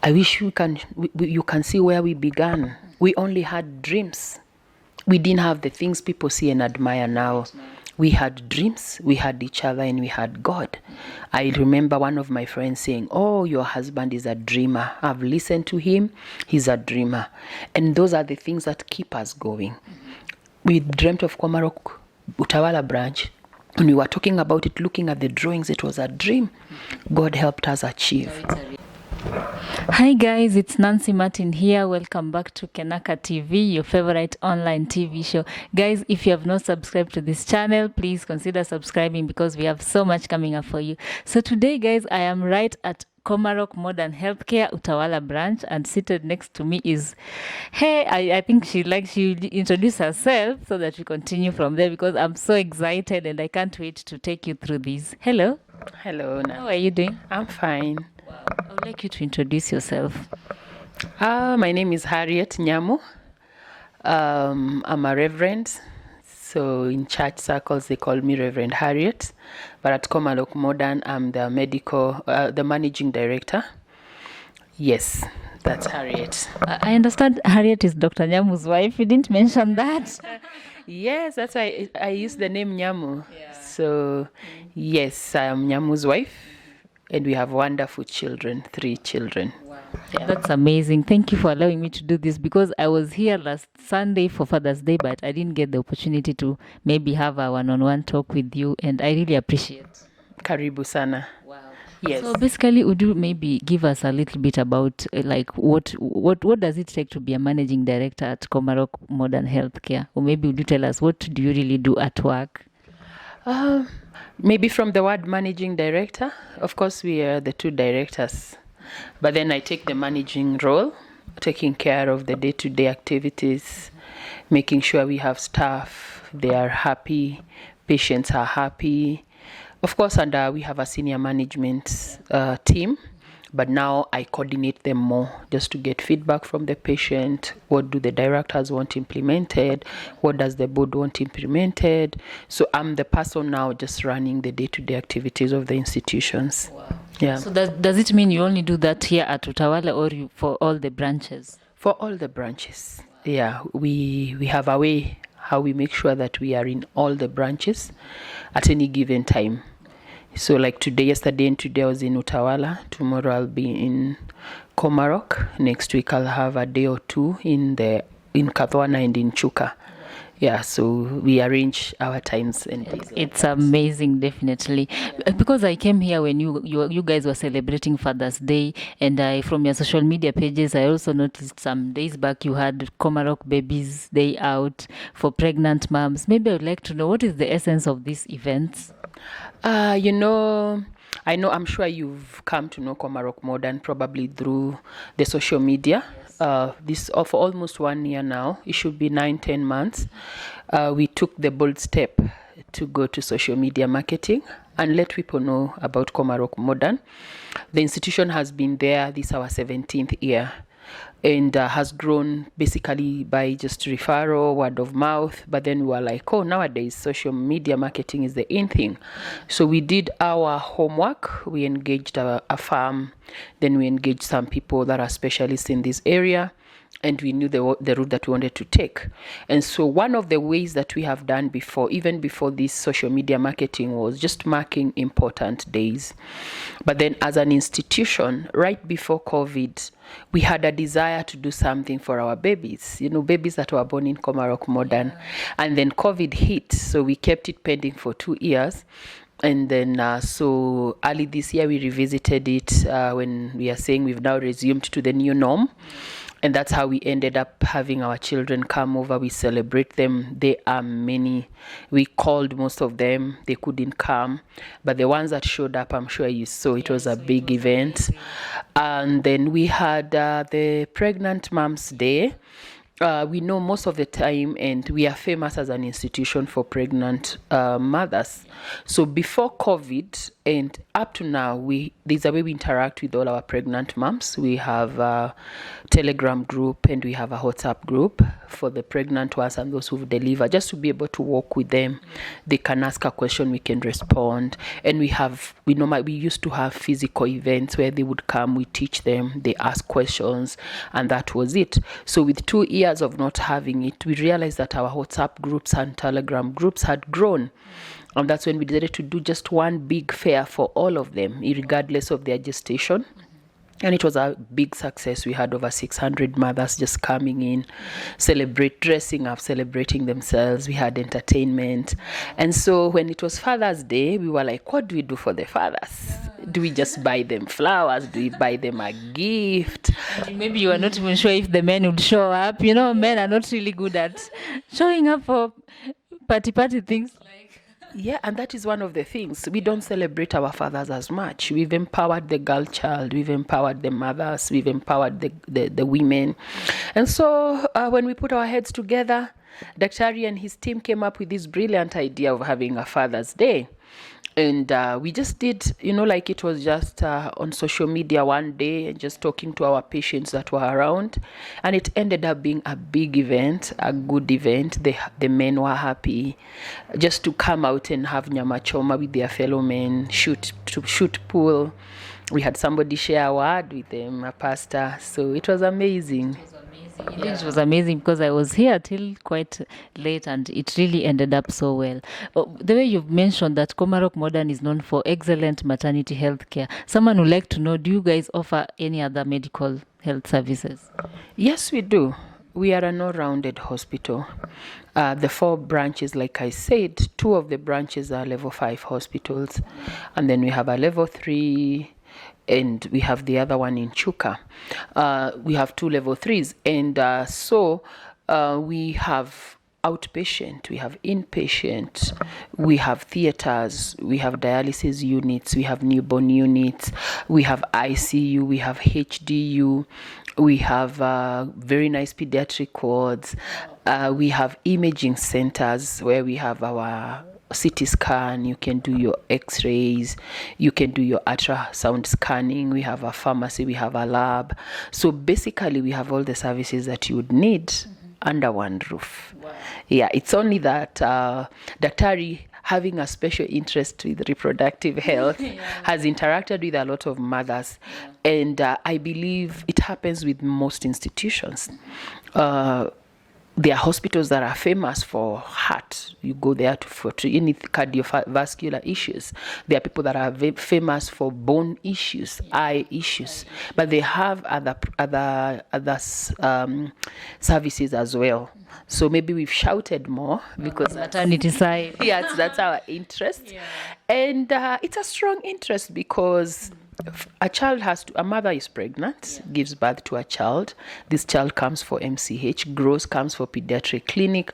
I wish you can see where we began. We only had dreams. We didn't have the things people see and admire now. We had dreams, we had each other, and we had God. I remember one of my friends saying, "Oh, your husband is a dreamer. I've listened to him. He's a dreamer." And those are the things that keep us going. We dreamt of Komarock Utawala branch. When we were talking about it, looking at the drawings, it was a dream. God helped us achieve. Hi guys, it's Nancy Martin here. Welcome back to Kenaka TV, your favorite online TV show. Guys, if you have not subscribed to this channel, please consider subscribing because we have so much coming up for you. So today, guys, I am right at Komarock Modern Healthcare Utawala branch, and seated next to me is, I think she'll introduce herself so that we continue from there, because I'm so excited and I can't wait to take you through this. Hello. Hello. How are you doing? I'm fine. I would like you to introduce yourself. My name is Harriet Nyamu. I'm a reverend. So in church circles, they call me Reverend Harriet. But at Komarock Modern, I'm the managing director. Yes, that's Harriet. I understand Harriet is Dr. Nyamu's wife. You didn't mention that. Yes, that's why I use the name Nyamu. Yeah. So, yes, I am Nyamu's wife. And we have wonderful children, 3 children. Wow. Yeah. That's amazing. Thank you for allowing me to do this, because I was here last Sunday for Father's Day, but I didn't get the opportunity to maybe have a one-on-one talk with you, and I really appreciate. Karibu sana. Wow. Yes. So basically, would you maybe give us a little bit about what does it take to be a managing director at Komarock Modern Healthcare? Or maybe would you tell us, what do you really do at work? Maybe from the word managing director. Of course, we are the 2 directors. But then I take the managing role, taking care of the day-to-day activities, making sure we have staff, they are happy, patients are happy. Of course, and we have a senior management team. But now I coordinate them more just to get feedback from the patient. What do the directors want implemented? What does the board want implemented? So I'm the person now just running the day-to-day activities of the institutions. Wow. Yeah. So does it mean you only do that here at Utawala, or for all the branches? For all the branches. Wow. Yeah, we have a way how we make sure that we are in all the branches at any given time. So like yesterday and today I was in Utawala. Tomorrow I'll be in Komarock. Next week I'll have a day or 2 in Kathwana and in Chuka. Yeah, so we arrange our times and days. It's amazing, definitely. Yeah. Because I came here when you guys were celebrating Father's Day, and from your social media pages, I also noticed some days back you had Komarock Babies Day out for pregnant moms. Maybe I would like to know, what is the essence of these events? I'm sure you've come to know Komarock Modern probably through the social media. This for almost 1 year now. It should be 9-10 months. We took the bold step to go to social media marketing and let people know about Komarock Modern. The institution has been there. This is our 17th year. And has grown basically by just referral, word of mouth. But then we were like, nowadays social media marketing is the in thing. So we did our homework. We engaged a firm. Then we engaged some people that are specialists in this area. And we knew the route that we wanted to take. And so one of the ways that we have done before, even before this social media marketing, was just marking important days. But then as an institution, right before COVID, we had a desire to do something for our babies, babies that were born in Komarock Modern. And then COVID hit, so we kept it pending for 2 years. And then, so early this year, we revisited it when we are saying we've now resumed to the new norm. And that's how we ended up having our children come over. We celebrate them. There are many. We called most of them. They couldn't come. But the ones that showed up, I'm sure you saw, it was a big event. And then we had the Pregnant Moms Day. We know most of the time, and we are famous as an institution for pregnant mothers. So before COVID, And up to now, there's a way we interact with all our pregnant moms. We have a Telegram group and we have a WhatsApp group for the pregnant ones and those who've delivered, just to be able to walk with them. They can ask a question, we can respond. And we used to have physical events where they would come, we teach them, they ask questions, and that was it. So with 2 years of not having it, we realized that our WhatsApp groups and Telegram groups had grown. And that's when we decided to do just one big fair for all of them, regardless of their gestation. And it was a big success. We had over 600 mothers just coming in, dressing up, celebrating themselves. We had entertainment. And so when it was Father's Day, we were like, what do we do for the fathers? Do we just buy them flowers? Do we buy them a gift? Maybe you are not even sure if the men would show up. You know, men are not really good at showing up for party things. Yeah, and that is one of the things. We don't celebrate our fathers as much. We've empowered the girl child. We've empowered the mothers. We've empowered the women. And so when we put our heads together, Daktari and his team came up with this brilliant idea of having a Father's Day. And we just did, like it was just on social media one day, and just talking to our patients that were around. And it ended up being a big event, a good event. The men were happy just to come out and have nyama choma with their fellow men, shoot pool. We had somebody share a word with them, a pastor. So it was amazing. It was amazing because I was here till quite late and it really ended up so well. The way you've mentioned that Komarock Modern is known for excellent maternity health care, someone would like to know, do you guys offer any other medical health services? Yes, we do. We are an all-rounded hospital. The 4 branches, like I said, 2 of the branches are level 5 hospitals. And then we have a level 3, and we have the other one in Chuka. We have 2 level 3s. And so we have outpatient, we have inpatient, we have theaters, we have dialysis units, we have newborn units, we have ICU, we have HDU, we have very nice pediatric wards, we have imaging centers where we have our CT scan, you can do your x-rays, you can do your ultrasound scanning, we have a pharmacy, we have a lab. So basically we have all the services that you would need under one roof. Wow. Yeah, it's only that Daktari, having a special interest with reproductive health, has interacted with a lot of mothers. And I believe it happens with most institutions. There are hospitals that are famous for heart. You go there for any cardiovascular issues. There are people that are famous for bone issues, eye issues, but they have other services as well. So maybe we've shouted more because maternity side. Yes, that's our interest, and it's a strong interest because a mother is pregnant, gives birth to a child. This child comes for MCH, comes for pediatric clinic.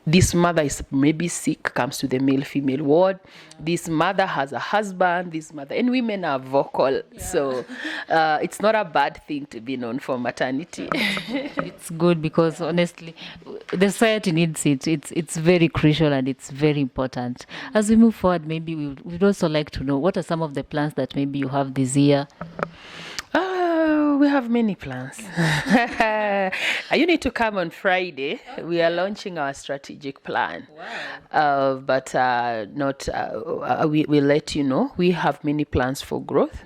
This mother is maybe sick, comes to the male-female ward. This mother has a husband, and women are vocal. So it's not a bad thing to be known for maternity. It's good because honestly, the society needs it. It's very crucial and it's very important. As we move forward, maybe we'd also like to know, what are some of the plans that maybe you have this year? We have many plans. You need to come on Friday. We are launching our strategic plan. Wow. But we'll let you know. We have many plans for growth.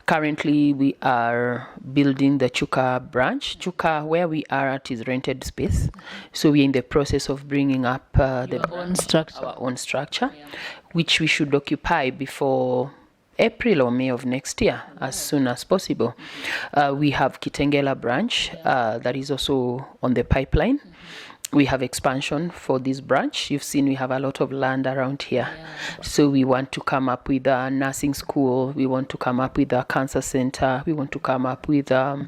Currently, we are building the Chuka branch. Chuka, where we are at, is rented space. So we're in the process of bringing up our own structure, which we should occupy before April or May of next year, as soon as possible. We have Kitengela branch that is also on the pipeline. We have expansion for this branch. You've seen we have a lot of land around here. So we want to come up with a nursing school. We want to come up with a cancer center. We want to come up with a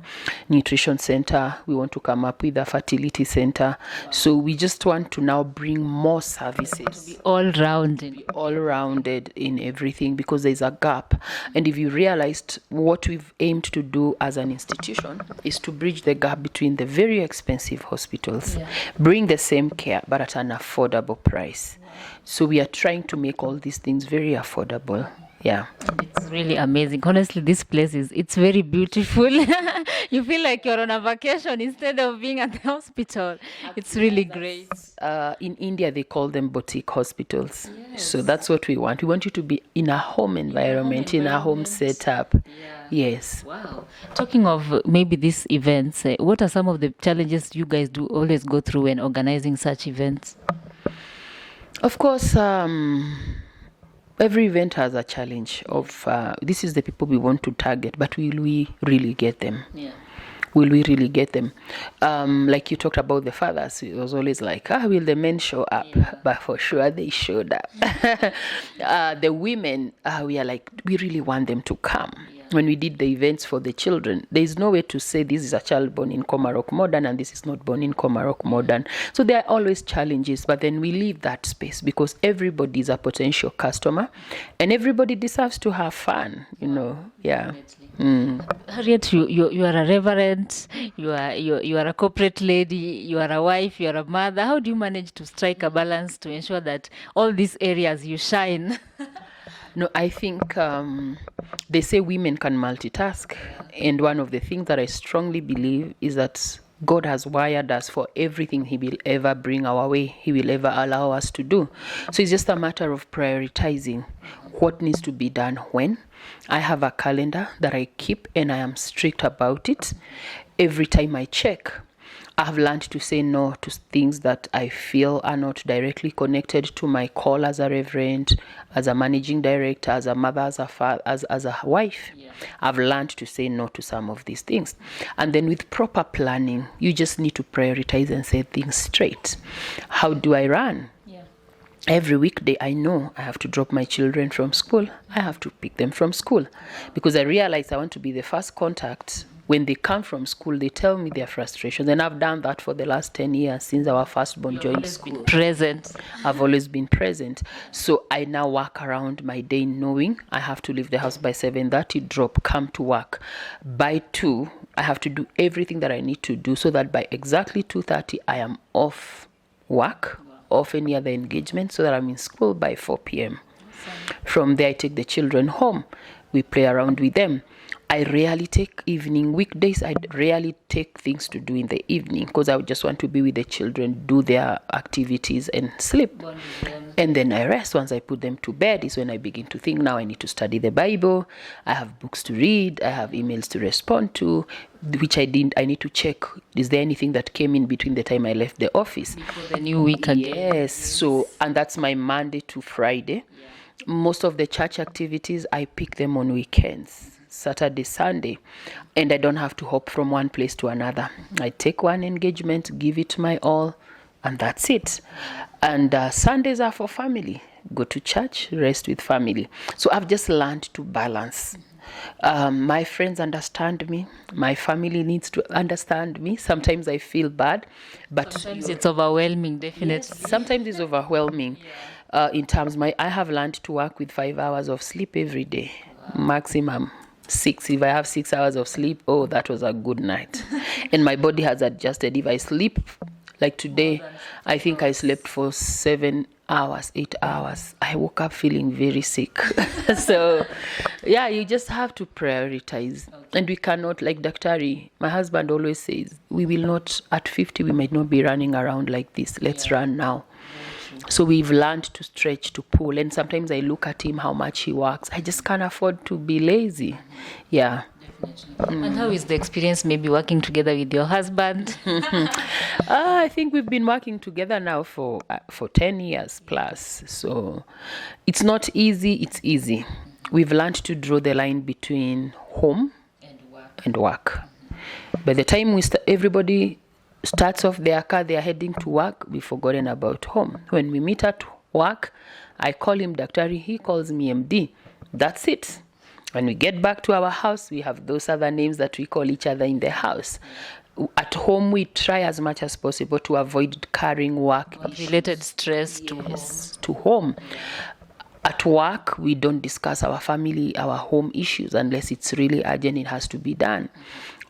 nutrition center. We want to come up with a fertility center. So we just want to now bring more services. Be all-rounded. All-rounded in everything, because there's a gap. And if you realized, what we've aimed to do as an institution is to bridge the gap between the very expensive hospitals, bring the same care but at an affordable price. So we are trying to make all these things very affordable. Yeah. It's really amazing. Honestly, this place it's very beautiful. You feel like you're on a vacation instead of being at the hospital. It's really great. In India, they call them boutique hospitals. So that's what we want. We want you to be in a home environment, in a home setup. Yes. Wow. Talking of maybe these events, what are some of the challenges you guys do always go through when organizing such events? Of course, every event has a challenge of this is the people we want to target, but will we really get them? Yeah. Will we really get them? Like you talked about the fathers, it was always like, will the men show up? Yeah. But for sure they showed up. The women, we are like, we really want them to come. When we did the events for the children, there is no way to say this is a child born in Komarock Modern and this is not born in Komarock Modern. So there are always challenges, but then we leave that space because everybody is a potential customer and everybody deserves to have fun, you know. Yeah. Harriet, you are a reverend, you are a corporate lady, you are a wife, you are a mother. How do you manage to strike a balance to ensure that all these areas you shine? No, I think they say women can multitask. And one of the things that I strongly believe is that God has wired us for everything He will ever bring our way, He will ever allow us to do. So it's just a matter of prioritizing what needs to be done when. I have a calendar that I keep and I am strict about it. Every time I check, I have learned to say no to things that I feel are not directly connected to my call as a reverend, as a managing director, as a mother, as a father, as a wife. Yeah. I've learned to say no to some of these things. And then with proper planning, you just need to prioritize and say things straight. How do I run? Every weekday, I know I have to drop my children from school. I have to pick them from school because I realize I want to be the first contact. When they come from school, they tell me their frustrations. And I've done that for the last 10 years since our firstborn joined school. Present. I've always been present. So I now work around my day knowing I have to leave the house by 7:30, drop, come to work. By 2, I have to do everything that I need to do so that by exactly 2:30, I am off work, off any other engagement, so that I'm in school by 4 p.m. From there, I take the children home. We play around with them. I rarely take evening weekdays. I rarely take things to do in the evening because I just want to be with the children, do their activities and sleep. And then I rest. Once I put them to bed is when I begin to think, now I need to study the Bible. I have books to read. I have emails to respond to, which I didn't. I need to check, is there anything that came in between the time I left the office? Before the new week again. Yes. So, and that's my Monday to Friday. Most of the church activities, I pick them on weekends. Saturday, Sunday, and I don't have to hop from one place to another. I take one engagement, give it my all, and that's it. And Sundays are for family. Go to church, rest with family. So I've just learned to balance. My friends understand me. My family needs to understand me. Sometimes I feel bad, but sometimes it's overwhelming, definitely. Yes, sometimes it's overwhelming. In terms, I have learned to work with 5 hours of sleep every day, maximum. 6. If I have 6 hours of sleep, that was a good night. And my body has adjusted. If I sleep, like today, I think I slept for 7 hours, 8 hours. I woke up feeling very sick. So, yeah, you just have to prioritize. Okay. And we cannot, like Daktari, my husband always says, we will not, at 50, we might not be running around like this. Let's run now. So we've learned to stretch, to pull. And sometimes I look at him, how much he works. I just can't afford to be lazy. Yeah. Definitely. And how is the experience maybe working together with your husband? I think we've been working together now for 10 years plus. So it's not easy, it's easy. We've learned to draw the line between home and work. By the time everybody starts off their car, they are heading to work, we've forgotten about home. When we meet at work, I call him Daktari, he calls me MD. That's it. When we get back to our house, we have those other names that we call each other in the house. At home, we try as much as possible to avoid carrying work-related stress to home. At work, we don't discuss our family, our home issues unless it's really urgent, it has to be done.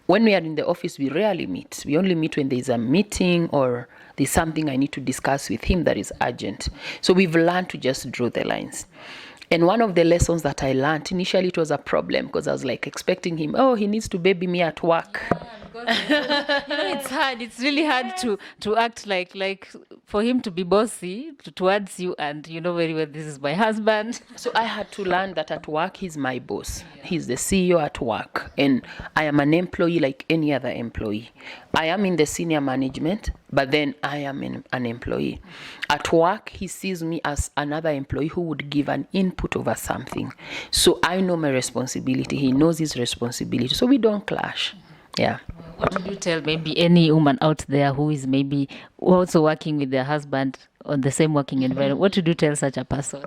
When we are in the office, we rarely meet. We only meet when there's a meeting or there's something I need to discuss with him that is urgent. So we've learned to just draw the lines. And one of the lessons that I learned, initially it was a problem because I was like expecting him, oh, he needs to baby me at work. It's hard. It's really hard to act like for him to be bossy towards you, and you know very well this is my husband. So I had to learn that at work, he's my boss. He's the CEO at work. And I am an employee like any other employee. I am in the senior management, but then I am an employee. At work, he sees me as another employee who would give an input over something. So I know my responsibility. He knows his responsibility. So we don't clash. Yeah. What would you tell maybe any woman out there who is maybe also working with their husband on the same working environment? What would you tell such a person?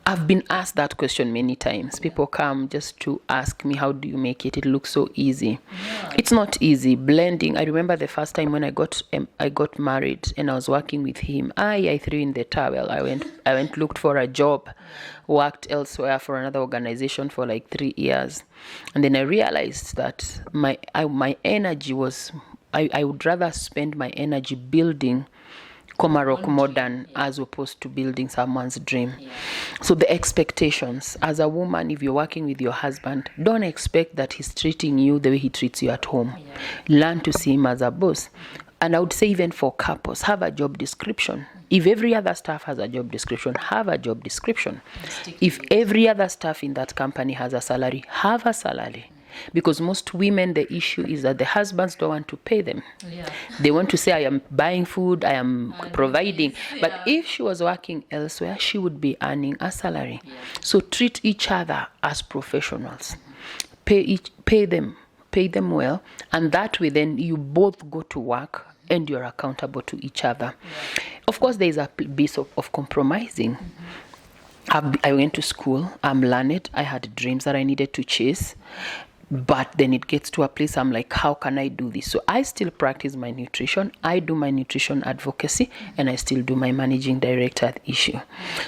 I've been asked that question many times. People come just to ask me, how do you make it? It looks so easy. Yeah. It's not easy. Blending. I remember the first time when I got married and I was working with him. I threw in the towel. I went looked for a job, worked elsewhere for another organization for like 3 years, and then I realized that my energy was I would rather spend my energy building Komarock modern as opposed to building someone's dream. Yeah. So the expectations as a woman, if you're working with your husband, don't expect that he's treating you the way he treats you at home. Yeah. Learn to see him as a boss. And I would say even for couples, have a job description. If every other staff has a job description, have a job description. If every other staff in that company has a salary, have a salary. Because most women, the issue is that the husbands don't want to pay them. Yeah. They want to say, I am buying food, I am providing. Yeah. But if she was working elsewhere, she would be earning a salary. Yeah. So treat each other as professionals. Pay them well. And that way then you both go to work and you're accountable to each other. Yeah. Of course, there is a bit of compromising. Mm-hmm. I went to school, I'm learned, I had dreams that I needed to chase. But then it gets to a place I'm like, how can I do this? So I still practice my nutrition. I do my nutrition advocacy, and I still do my managing director issue.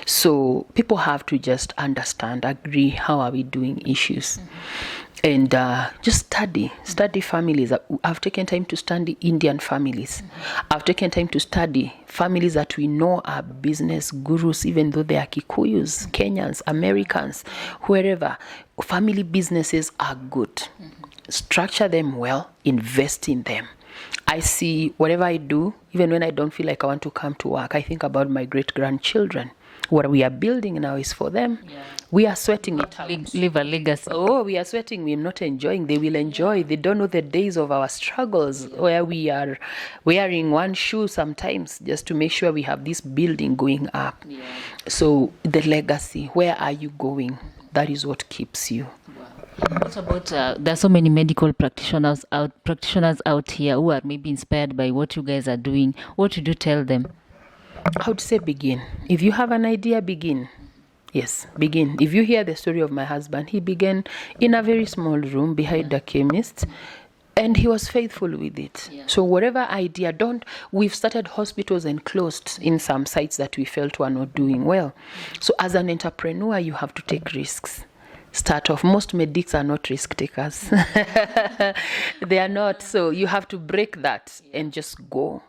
So people have to just understand, agree, how are we doing issues? And just study families. I've taken time to study Indian families. I've taken time to study families that we know are business gurus, even though they are Kikuyus, Kenyans, Americans, wherever. Family businesses are good. Structure them well, invest in them. I see whatever I do, even when I don't feel like I want to come to work, I think about my great-grandchildren. What we are building now is for them. Yeah. We are sweating it out. Leave a legacy. Oh, we are sweating. We're not enjoying. They will enjoy. They don't know the days of our struggles where we are wearing one shoe sometimes just to make sure we have this building going up. Yeah. So the legacy, where are you going? That is what keeps you. What about there are so many medical practitioners out here who are maybe inspired by what you guys are doing? What would you tell them? I would say begin. If you have an idea, begin. Yes, begin. If you hear the story of my husband, he began in a very small room behind a chemist, and he was faithful with it. Yeah. So whatever idea, we've started hospitals and closed in some sites that we felt were not doing well. So as an entrepreneur, you have to take risks. Start off. Most medics are not risk takers. They are not. So you have to break that and just go.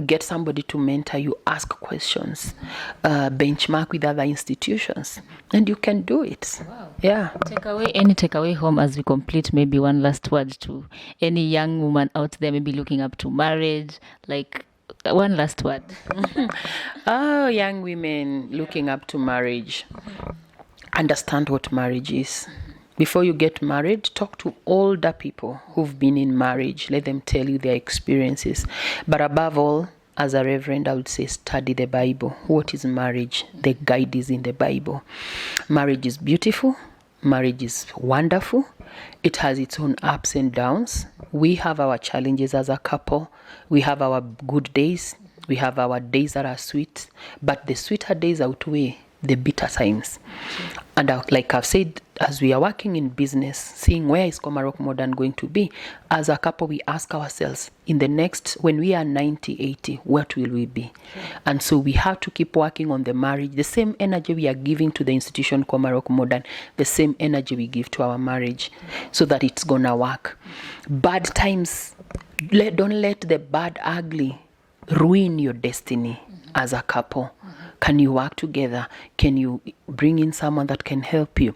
Get somebody to mentor you, ask questions, benchmark with other institutions, and you can do it. Wow. Yeah. Any takeaway home as we complete, maybe one last word to any young woman out there, maybe looking up to marriage, like one last word. Oh, young women looking up to marriage. Understand what marriage is. Before you get married, talk to older people who've been in marriage. Let them tell you their experiences. But above all, as a reverend, I would say study the Bible. What is marriage? The guide is in the Bible. Marriage is beautiful. Marriage is wonderful. It has its own ups and downs. We have our challenges as a couple. We have our good days. We have our days that are sweet. But the sweeter days outweigh the bitter times. And like I've said, as we are working in business, seeing where is Komarock Modern going to be, as a couple, we ask ourselves, in the next, when we are 90, 80, what will we be? Sure. And so we have to keep working on the marriage. The same energy we are giving to the institution Komarock Modern, the same energy we give to our marriage, so that it's going to work. Bad times, don't let the bad, ugly ruin your destiny as a couple. Can you work together? Can you bring in someone that can help you?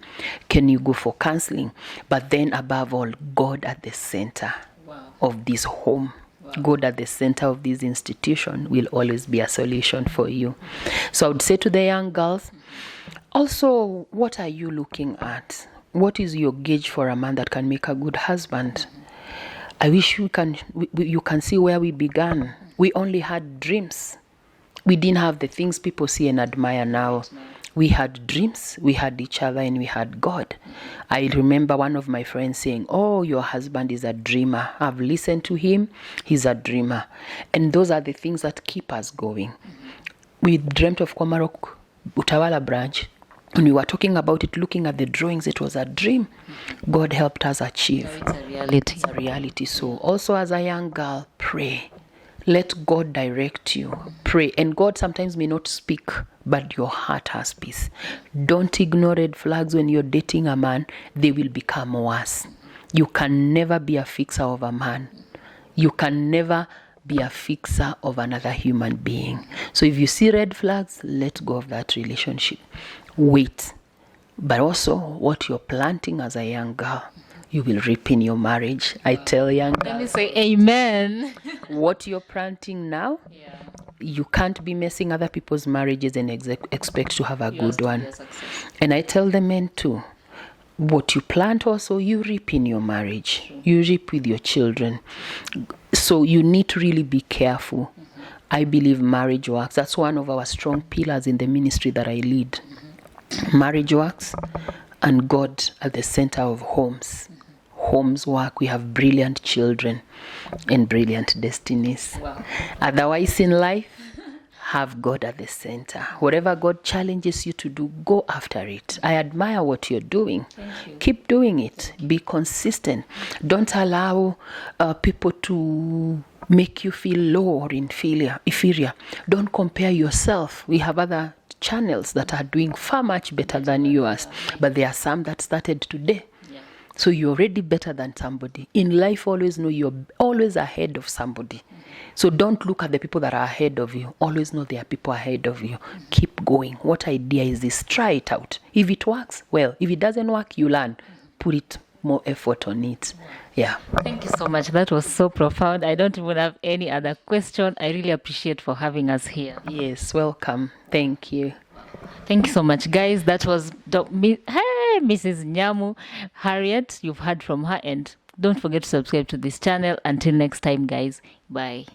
Can you go for counseling? But then above all, God at the center of this home. God at the center of this institution will always be a solution for you. So I would say to the young girls, also, what are you looking at? What is your gauge for a man that can make a good husband? I wish you can see where we began. We only had dreams. We didn't have the things people see and admire now. We had dreams, we had each other, and we had God. I remember one of my friends saying, oh, your husband is a dreamer. I've listened to him. He's a dreamer. And those are the things that keep us going. We dreamt of Komarock Utawala branch. When we were talking about it, looking at the drawings, it was a dream. God helped us achieve. It's a reality. It's a reality. So also as a young girl, pray. Let God direct you. Pray. And God sometimes may not speak, but your heart has peace. Don't ignore red flags when you're dating a man. They will become worse. You can never be a fixer of a man. You can never be a fixer of another human being. So if you see red flags, let go of that relationship. Wait. But also, what you're planting as a young girl, you will reap in your marriage. I tell young girls. Let me say amen. What you're planting now, you can't be messing other people's marriages and expect to have a good one. And I tell the men too, what you plant also, you reap in your marriage. True. You reap with your children. So you need to really be careful. I believe marriage works. That's one of our strong pillars in the ministry that I lead. Marriage works, and God at the center of homes. Homes work. We have brilliant children and brilliant destinies. Wow. Otherwise in life, have God at the center. Whatever God challenges you to do, go after it. I admire what you're doing. Keep doing it. Be consistent. Don't allow people to make you feel low or inferior. Don't compare yourself. We have other channels that are doing far much better than yours, but there are some that started today. So you're already better than somebody. In life, always know you're always ahead of somebody. So don't look at the people that are ahead of you. Always know there are people ahead of you. Keep going. What idea is this? Try it out. If it works, well. If it doesn't work, you learn. Put it more effort on it. Yeah. Thank you so much. That was so profound. I don't even have any other question. I really appreciate for having us here. Yes, welcome. Thank you. Thank you so much, guys. That was Mrs. Nyamu. Harriet, you've heard from her, and don't forget to subscribe to this channel. Until next time, guys. Bye.